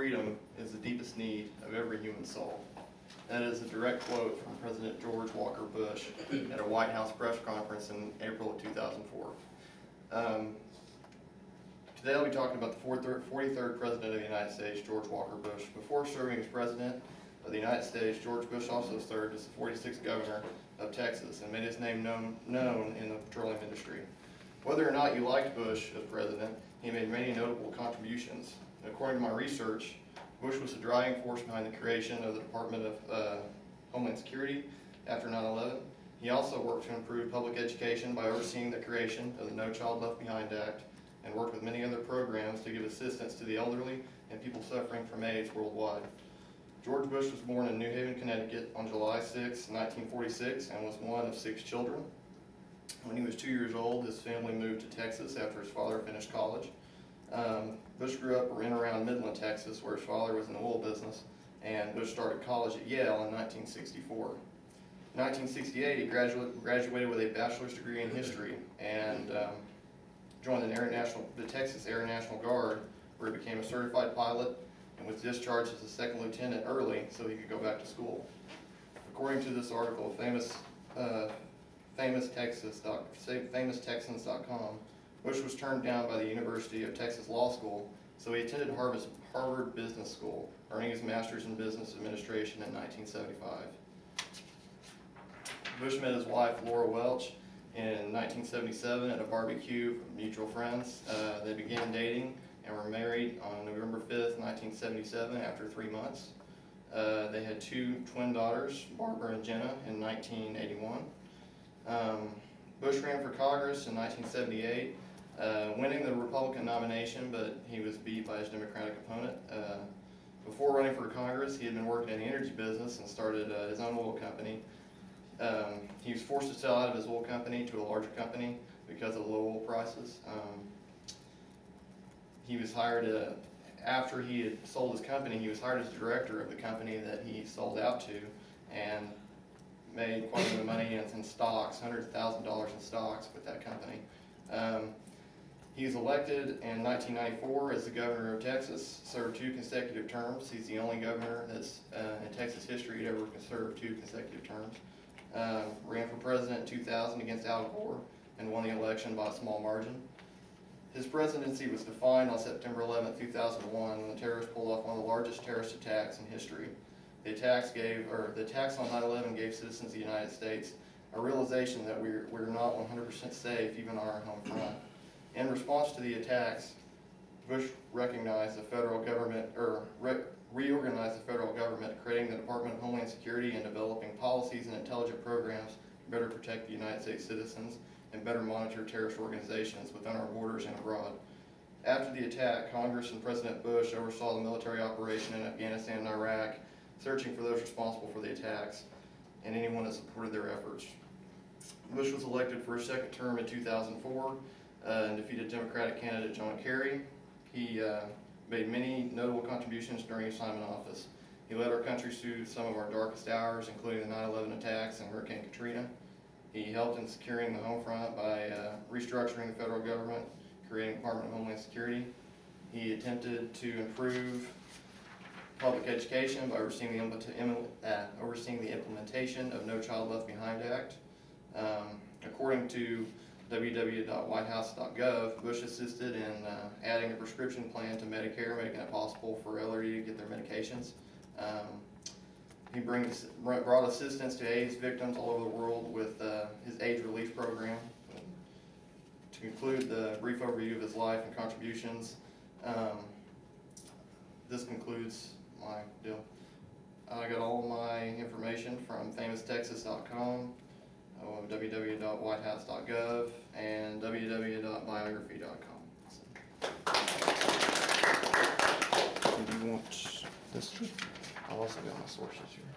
freedom is the deepest need of every human soul. That is a direct quote from President George Walker Bush at a White House press conference in April of 2004. Today I'll be talking about the 43rd President of the United States, George Walker Bush. Before serving as President of the United States, George Bush also served as the 46th Governor of Texas and made his name known in the petroleum industry. Whether or not you liked Bush as President, he made many notable contributions. According to my research, Bush was the driving force behind the creation of the Department of Homeland Security after 9/11. He also worked to improve public education by overseeing the creation of the No Child Left Behind Act and worked with many other programs to give assistance to the elderly and people suffering from AIDS worldwide. George Bush was born in New Haven, Connecticut on July 6, 1946 and was one of 6 children. When he was 2 years old, his family moved to Texas after his father finished college. Bush grew up in and around Midland, Texas, where his father was in the oil business, and Bush started college at Yale in 1964. In 1968, he graduated with a bachelor's degree in history and joined the Texas Air National Guard, where he became a certified pilot and was discharged as a second lieutenant early so he could go back to school. According to this article, FamousTexans.com, Bush was turned down by the University of Texas Law School, so he attended Harvard Business School, earning his master's in business administration in 1975. Bush met his wife, Laura Welch, in 1977 at a barbecue from mutual friends. They began dating and were married on November 5th, 1977, after 3 months. They had 2 twin daughters, Barbara and Jenna, in 1981. Bush ran for Congress in 1978, winning the Republican nomination, but he was beat by his Democratic opponent. Before running for Congress, he had been working in the energy business and started his own oil company. He was forced to sell out of his oil company to a larger company because of low oil prices. He was hired after he had sold his company, he was hired as director of the company that he sold out to, and made quite a bit of money in stocks, hundreds of thousands of dollars in stocks with that company. He was elected in 1994 as the governor of Texas, served 2 consecutive terms. He's the only governor that's in Texas history to ever serve 2 consecutive terms. Ran for president in 2000 against Al Gore and won the election by a small margin. His presidency was defined on September 11, 2001, when the terrorists pulled off one of the largest terrorist attacks in history. The attacks on 9/11 gave citizens of the United States a realization that we're not 100% safe, even on our home front. In response to the attacks, Bush reorganized the federal government, creating the Department of Homeland Security and developing policies and intelligent programs to better protect the United States citizens and better monitor terrorist organizations within our borders and abroad. After the attack, Congress and President Bush oversaw the military operation in Afghanistan and Iraq, searching for those responsible for the attacks and anyone that supported their efforts. Bush was elected for his 2nd term in 2004 and defeated Democratic candidate John Kerry. He made many notable contributions during his time in office. He led our country through some of our darkest hours, including the 9/11 attacks and Hurricane Katrina. He helped in securing the home front by restructuring the federal government, creating the Department of Homeland Security. He attempted to improve public education by overseeing the implementation of No Child Left Behind Act. According to www.whitehouse.gov, Bush assisted in adding a prescription plan to Medicare, making it possible for elderly to get their medications. He brought assistance to AIDS victims all over the world with his AIDS relief program. To conclude the brief overview of his life and contributions, this concludes my deal. I got all my information from FamousTexans.com, www.whitehouse.gov, and www.biography.com. Do you want this? I've also got my sources here.